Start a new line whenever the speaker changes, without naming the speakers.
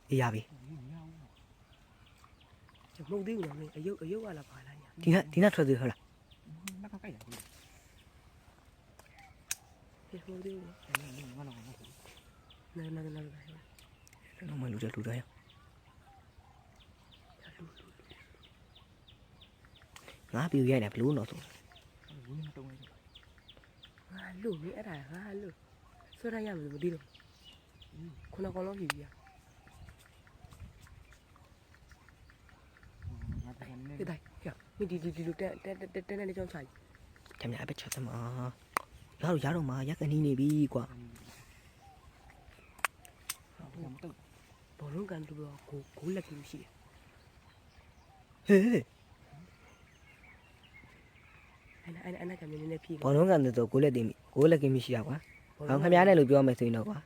အေးရပြီ
မဟုတ်သေးဘူးနော်အယုတ်ကလာပါလားညာ
ဒီနေ့ထွက်သေးဟုတ်လား
那个盖的，
ဖြစ်ဟုတ်သေးဘူး
我那个。
နော်
တော့မလူတဲ့လူတွေငါပြူရိုက်နေဘလို့တော့ဆို
ငါလူမင်းအဲ့ဒါငါလူဆိုရရမယ်မသိတော့ခုနကောင်လုံးပြီဗျာဒီတိုင်းဟဲ့မင်းဒီလိုတဲနေကြောင်းချိုင်
ချမ်းမြအပချက်သမားရတော့မှာရက်ကနေနေပြီကွာ
ဘောလုံးကန်တူတော့ကိုလက်ကြီးရှိ
ဟေး
အဲ့ကမင်းနေဖြီး
ဘောလုံးကန်တော့ကိုလက်ကင်းမရှိရကွာအောင်ခမရနဲ့လို့ပြောမယ်ဆိုရင်တော့ကွာ